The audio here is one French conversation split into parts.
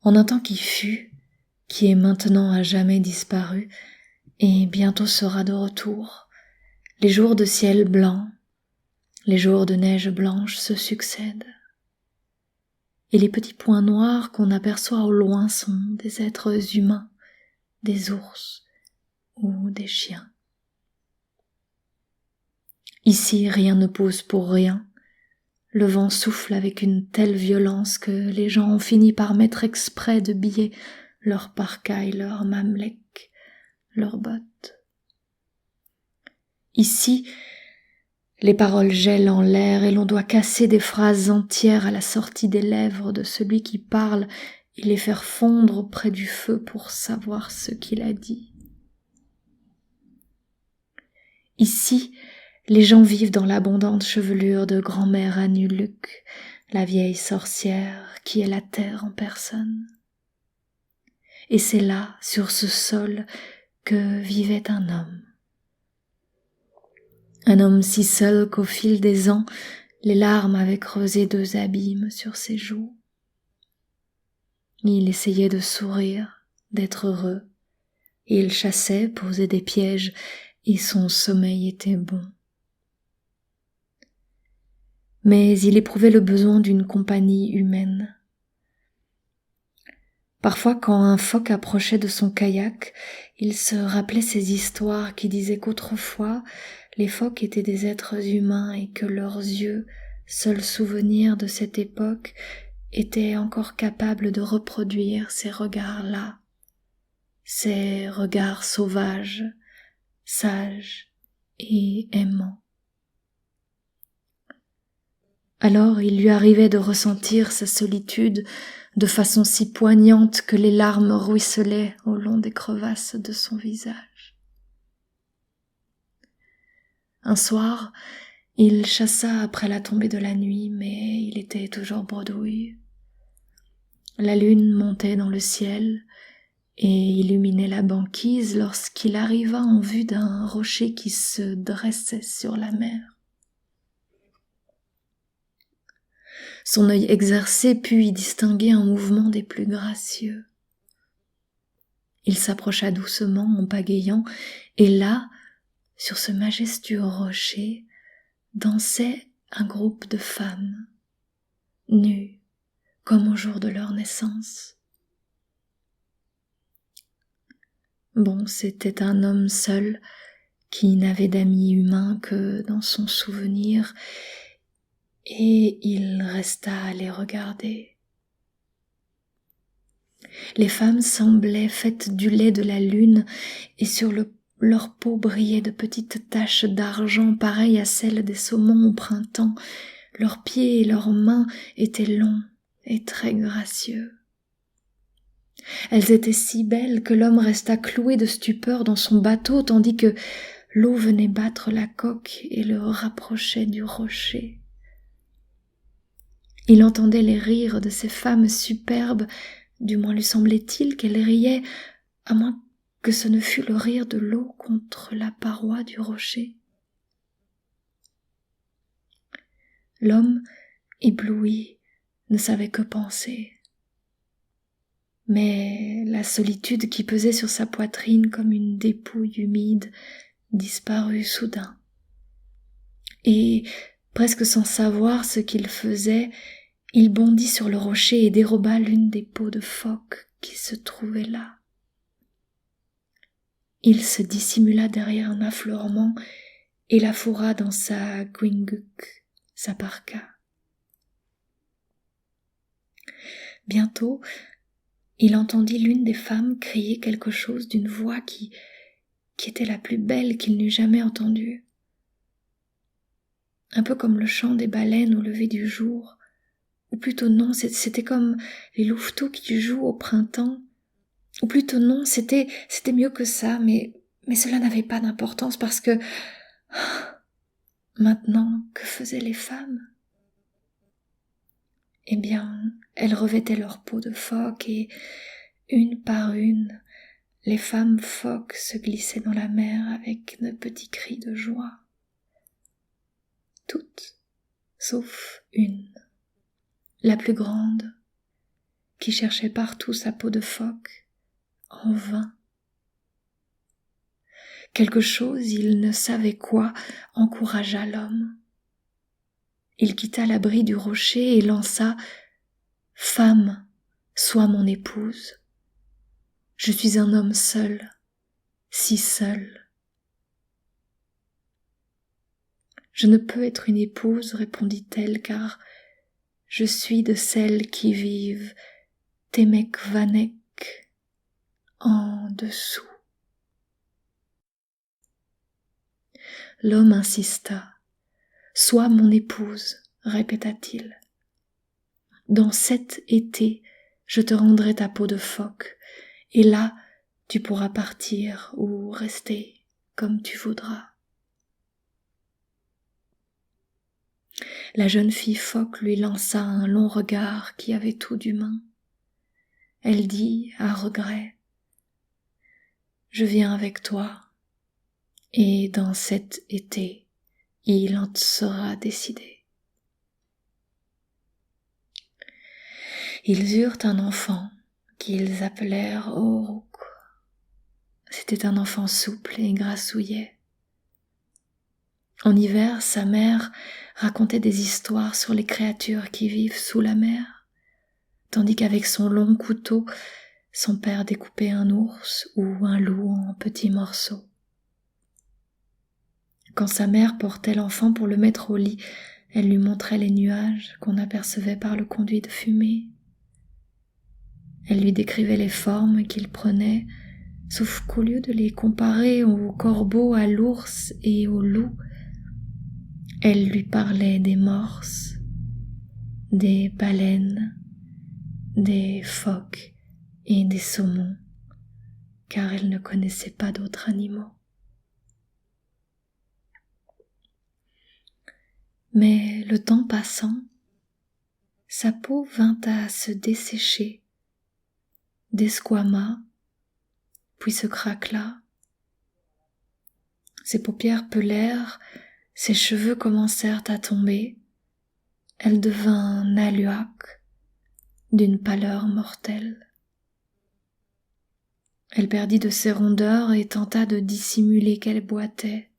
en un temps qui fut, qui est maintenant à jamais disparu, et bientôt sera de retour. Les jours de ciel blanc, les jours de neige blanche se succèdent. Et les petits points noirs qu'on aperçoit au loin sont des êtres humains, des ours ou des chiens. Ici, rien ne pousse pour rien. Le vent souffle avec une telle violence que les gens ont fini par mettre exprès de biller leurs parkas, leurs mameleks, leurs bottes. Ici, les paroles gèlent en l'air et l'on doit casser des phrases entières à la sortie des lèvres de celui qui parle et les faire fondre auprès du feu pour savoir ce qu'il a dit. Ici, les gens vivent dans l'abondante chevelure de grand-mère Anuluc, la vieille sorcière qui est la terre en personne. Et c'est là, sur ce sol, que vivait un homme. Un homme si seul qu'au fil des ans, les larmes avaient creusé 2 abîmes sur ses joues. Il essayait de sourire, d'être heureux. Il chassait, posait des pièges, et son sommeil était bon. Mais il éprouvait le besoin d'une compagnie humaine. Parfois, quand un phoque approchait de son kayak, il se rappelait ces histoires qui disaient qu'autrefois, les phoques étaient des êtres humains et que leurs yeux, seul souvenir de cette époque, étaient encore capables de reproduire ces regards-là, ces regards sauvages, sages et aimants. Alors il lui arrivait de ressentir sa solitude de façon si poignante que les larmes ruisselaient au long des crevasses de son visage. Un soir, il chassa après la tombée de la nuit, mais il était toujours bredouille. La lune montait dans le ciel et illuminait la banquise lorsqu'il arriva en vue d'un rocher qui se dressait sur la mer. Son œil exercé put y distinguer un mouvement des plus gracieux. Il s'approcha doucement en pagayant, et là, sur ce majestueux rocher, dansait un groupe de femmes, nues, comme au jour de leur naissance. Bon, c'était un homme seul, qui n'avait d'amis humains que dans son souvenir, et il resta à les regarder. Les femmes semblaient faites du lait de la lune, et sur leur peau brillaient de petites taches d'argent pareilles à celles des saumons au printemps. Leurs pieds et leurs mains étaient longs et très gracieux. Elles étaient si belles que l'homme resta cloué de stupeur dans son bateau, tandis que l'eau venait battre la coque et le rapprochait du rocher. Il entendait les rires de ces femmes superbes, du moins lui semblait-il qu'elles riaient, à moins que ce ne fût le rire de l'eau contre la paroi du rocher. L'homme, ébloui, ne savait que penser. Mais la solitude qui pesait sur sa poitrine comme une dépouille humide disparut soudain. Et, presque sans savoir ce qu'il faisait, il bondit sur le rocher et déroba l'une des peaux de phoque qui se trouvait là. Il se dissimula derrière un affleurement et la fourra dans sa guinguk, sa parka. Bientôt, il entendit l'une des femmes crier quelque chose d'une voix qui était la plus belle qu'il n'eût jamais entendue. Un peu comme le chant des baleines au lever du jour, ou plutôt non, c'était comme les louveteaux qui jouent au printemps, ou plutôt non, c'était mieux que ça, mais cela n'avait pas d'importance parce que, maintenant, que faisaient les femmes? Eh bien, elles revêtaient leur peau de phoque et, une par une, les femmes phoques se glissaient dans la mer avec de petits cris de joie. Toutes, sauf une, la plus grande, qui cherchait partout sa peau de phoque, en vain. Quelque chose, il ne savait quoi, encouragea l'homme. Il quitta l'abri du rocher et lança « Femme, sois mon épouse. Je suis un homme seul, si seul. » « Je ne peux être une épouse, répondit-elle, car je suis de celles qui vivent Temekvanek en dessous. » L'homme insista. « Sois mon épouse, répéta-t-il. Dans 7 étés, je te rendrai ta peau de phoque, et là, tu pourras partir ou rester comme tu voudras. » La jeune fille phoque lui lança un long regard qui avait tout d'humain. Elle dit à regret « Je viens avec toi, et dans 7 étés, il en sera décidé. » Ils eurent un enfant qu'ils appelèrent Oruk. C'était un enfant souple et grassouillet. En hiver, sa mère racontait des histoires sur les créatures qui vivent sous la mer, tandis qu'avec son long couteau, son père découpait un ours ou un loup en petits morceaux. Quand sa mère portait l'enfant pour le mettre au lit, elle lui montrait les nuages qu'on apercevait par le conduit de fumée. Elle lui décrivait les formes qu'il prenait, sauf qu'au lieu de les comparer au corbeau, à l'ours et au loup, elle lui parlait des morses, des baleines, des phoques et des saumons, car elle ne connaissait pas d'autres animaux. Mais le temps passant, sa peau vint à se dessécher, desquama, puis se craquela. Ses paupières pelèrent, ses cheveux commencèrent à tomber. Elle devint naluaque, d'une pâleur mortelle. Elle perdit de ses rondeurs et tenta de dissimuler qu'elle boitait.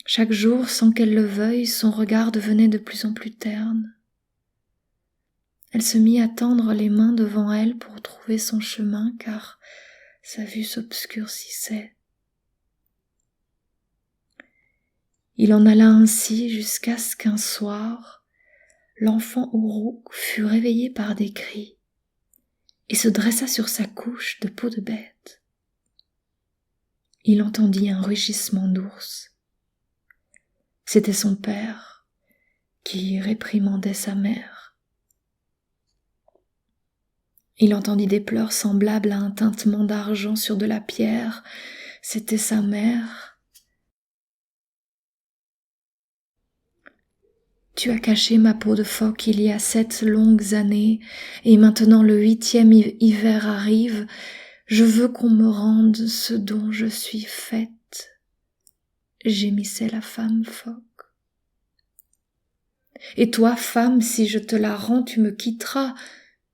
Chaque jour, sans qu'elle le veuille, son regard devenait de plus en plus terne. Elle se mit à tendre les mains devant elle pour trouver son chemin, car sa vue s'obscurcissait. Il en alla ainsi jusqu'à ce qu'un soir, l'enfant Uruk fut réveillé par des cris et se dressa sur sa couche de peau de bête. Il entendit un rugissement d'ours. C'était son père qui réprimandait sa mère. Il entendit des pleurs semblables à un tintement d'argent sur de la pierre. C'était sa mère. « Tu as caché ma peau de phoque il y a 7 longues années, et maintenant le 8e hiver arrive. Je veux qu'on me rende ce dont je suis faite. » gémissait la femme phoque. « Et toi, femme, si je te la rends, tu me quitteras, »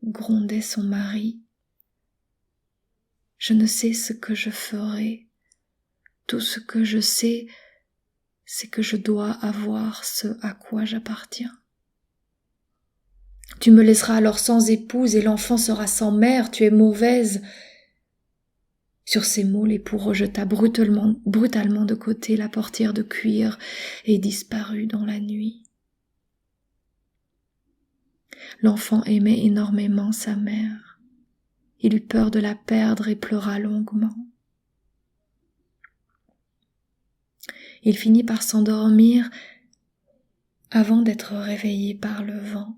grondait son mari. « Je ne sais ce que je ferai. Tout ce que je sais, c'est que je dois avoir ce à quoi j'appartiens. Tu me laisseras alors sans épouse et l'enfant sera sans mère, tu es mauvaise. » Sur ces mots, l'époux rejeta brutalement de côté la portière de cuir et disparut dans la nuit. L'enfant aimait énormément sa mère. Il eut peur de la perdre et pleura longuement. Il finit par s'endormir avant d'être réveillé par le vent.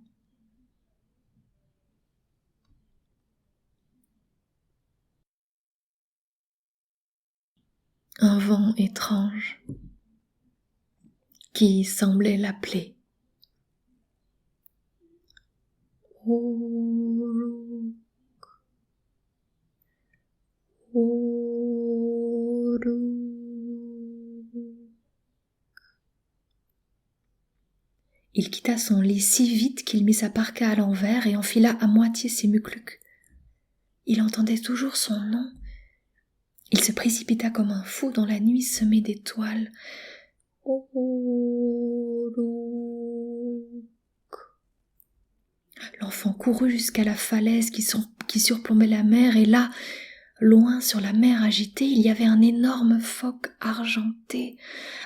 Un vent étrange qui semblait l'appeler. Uruk, Uruk. Il Il quitta son lit si vite qu'il mit sa parka à l'envers et enfila à moitié ses muclucs. Il entendait toujours son nom. Il se précipita comme un fou dans la nuit semée d'étoiles. L'enfant courut jusqu'à la falaise qui surplombait la mer, et là, loin sur la mer agitée, il y avait un énorme phoque argenté,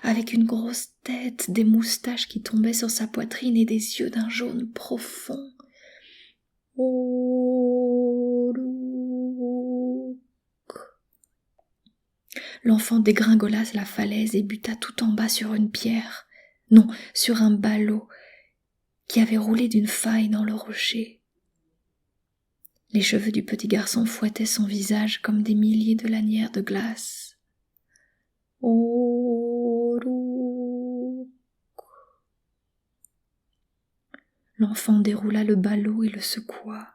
avec une grosse tête, des moustaches qui tombaient sur sa poitrine et des yeux d'un jaune profond. L'enfant dégringola la falaise et buta tout en bas sur une pierre, non, sur un ballot qui avait roulé d'une faille dans le rocher. Les cheveux du petit garçon fouettaient son visage comme des milliers de lanières de glace. L'enfant déroula le ballot et le secoua.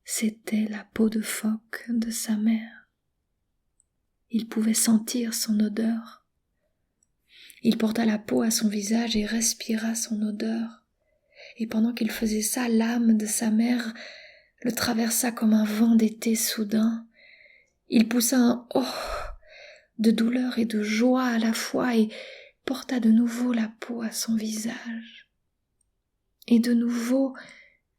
C'était la peau de phoque de sa mère. Il pouvait sentir son odeur. Il porta la peau à son visage et respira son odeur. Et pendant qu'il faisait ça, l'âme de sa mère le traversa comme un vent d'été soudain. Il poussa un « oh » de douleur et de joie à la fois et porta de nouveau la peau à son visage. Et de nouveau,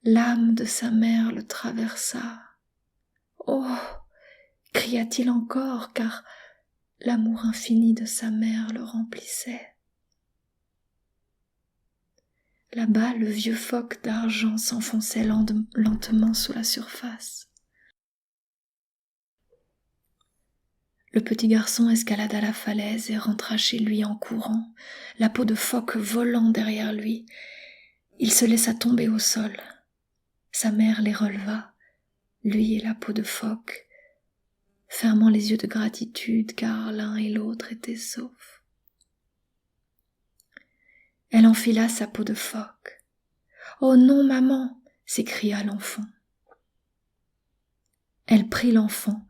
l'âme de sa mère le traversa. « Oh » cria-t-il encore, car l'amour infini de sa mère le remplissait. Là-bas, le vieux phoque d'argent s'enfonçait lentement sous la surface. Le petit garçon escalada la falaise et rentra chez lui en courant, la peau de phoque volant derrière lui. Il se laissa tomber au sol. Sa mère les releva, lui et la peau de phoque, fermant les yeux de gratitude car l'un et l'autre étaient saufs. Elle enfila sa peau de phoque. « Oh non, maman !» s'écria l'enfant. Elle prit l'enfant,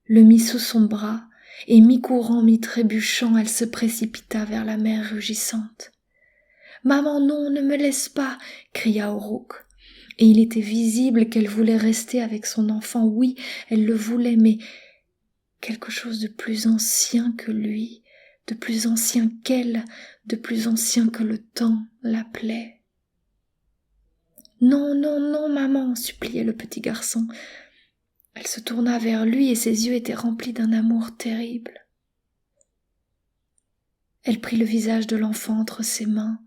le mit sous son bras, et mi-courant, mi-trébuchant, elle se précipita vers la mer rugissante. « Maman, non, ne me laisse pas !» cria Aurouk. Et il était visible qu'elle voulait rester avec son enfant. Oui, elle le voulait, mais quelque chose de plus ancien que lui, de plus ancien qu'elle, de plus ancien que le temps l'appelait. « Non, non, non, maman !» suppliait le petit garçon. Elle se tourna vers lui et ses yeux étaient remplis d'un amour terrible. Elle prit le visage de l'enfant entre ses mains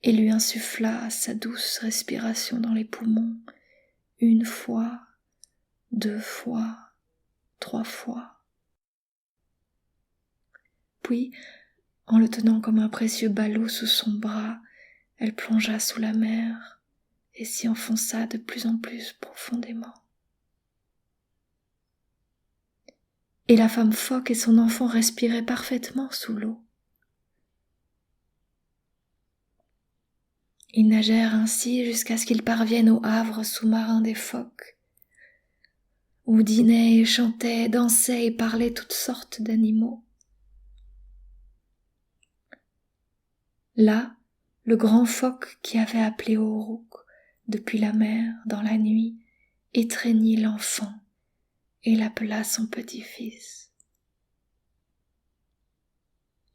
et lui insuffla sa douce respiration dans les poumons, 1 fois, 2 fois, 3 fois. Puis, en le tenant comme un précieux ballot sous son bras, elle plongea sous la mer et s'y enfonça de plus en plus profondément. Et la femme phoque et son enfant respiraient parfaitement sous l'eau. Ils nagèrent ainsi jusqu'à ce qu'ils parviennent au havre sous-marin des phoques, où dînaient, chantaient, dansaient et parlaient toutes sortes d'animaux. Là, le grand phoque qui avait appelé Aurouk depuis la mer dans la nuit étreignit l'enfant et l'appela son petit-fils.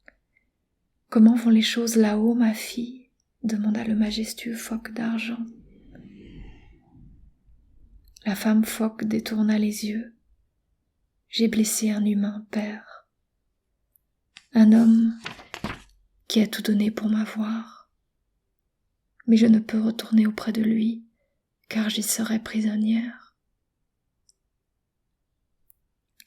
« Comment vont les choses là-haut, ma fille ?» demanda le majestueux phoque d'argent. La femme phoque détourna les yeux. « J'ai blessé un humain, père. Un homme qui a tout donné pour m'avoir. Mais je ne peux retourner auprès de lui, car j'y serais prisonnière.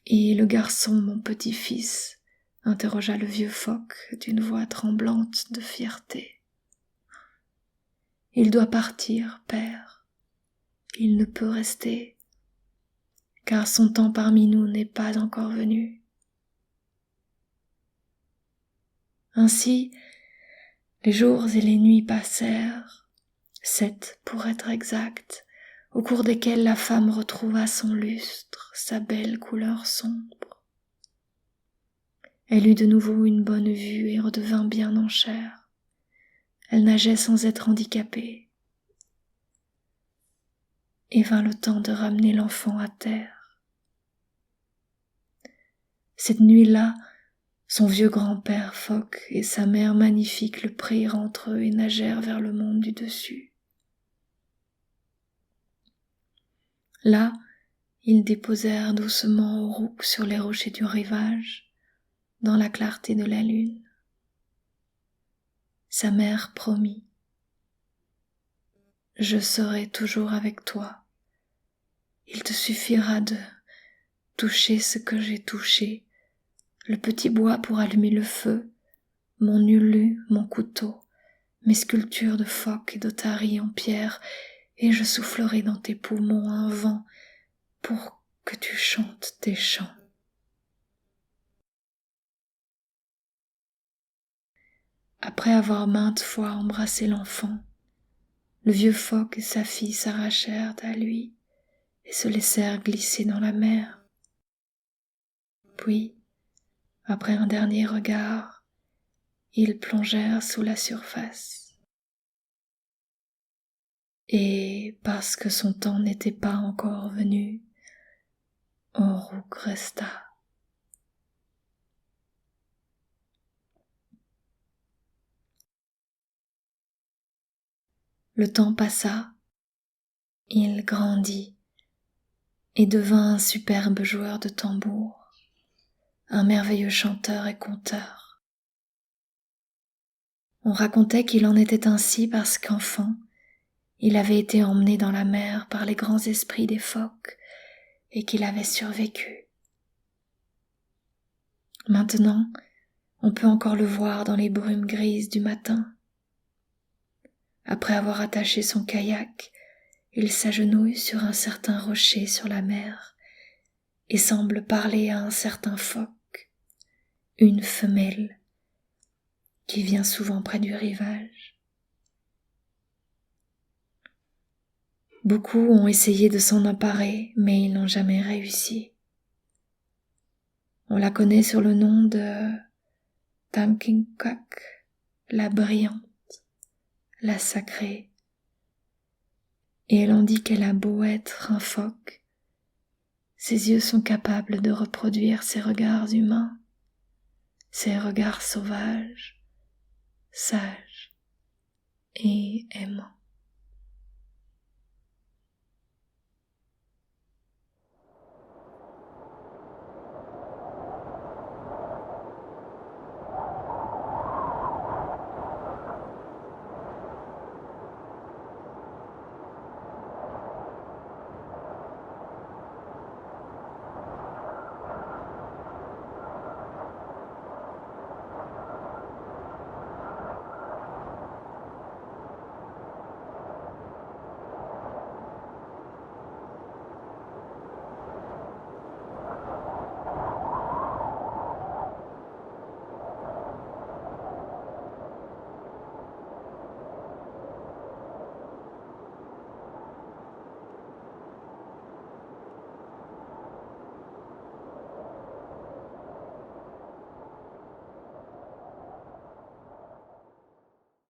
Et le garçon, mon petit-fils, interrogea le vieux phoque d'une voix tremblante de fierté. Il doit partir, père. Il ne peut rester, car son temps parmi nous n'est pas encore venu. Ainsi, les jours et les nuits passèrent, 7 pour être exact, au cours desquels la femme retrouva son lustre, sa belle couleur sombre. Elle eut de nouveau une bonne vue et redevint bien en chair. Elle nageait sans être handicapée. Et vint le temps de ramener l'enfant à terre. Cette nuit-là, son vieux grand-père phoque et sa mère magnifique le prirent entre eux et nagèrent vers le monde du dessus. Là, ils déposèrent doucement Aurouk sur les rochers du rivage, dans la clarté de la lune. Sa mère promit: « Je serai toujours avec toi. Il te suffira de toucher ce que j'ai touché, le petit bois pour allumer le feu, mon ulu, mon couteau, mes sculptures de phoque et d'otaries en pierre, et je soufflerai dans tes poumons un vent pour que tu chantes tes chants. » Après avoir maintes fois embrassé l'enfant, le vieux phoque et sa fille s'arrachèrent à lui et se laissèrent glisser dans la mer. Puis, après un dernier regard, ils plongèrent sous la surface. Et parce que son temps n'était pas encore venu, Aurouk resta. Le temps passa, il grandit et devint un superbe joueur de tambour, un merveilleux chanteur et conteur. On racontait qu'il en était ainsi parce qu'enfant, il avait été emmené dans la mer par les grands esprits des phoques et qu'il avait survécu. Maintenant, on peut encore le voir dans les brumes grises du matin. Après avoir attaché son kayak, il s'agenouille sur un certain rocher sur la mer et semble parler à un certain phoque, une femelle, qui vient souvent près du rivage. Beaucoup ont essayé de s'en emparer, mais ils n'ont jamais réussi. On la connaît sur le nom de Tamkinkak, la brillante, la sacrée. Et l'on dit qu'elle a beau être un phoque, ses yeux sont capables de reproduire ses regards humains, ses regards sauvages, sages et aimants.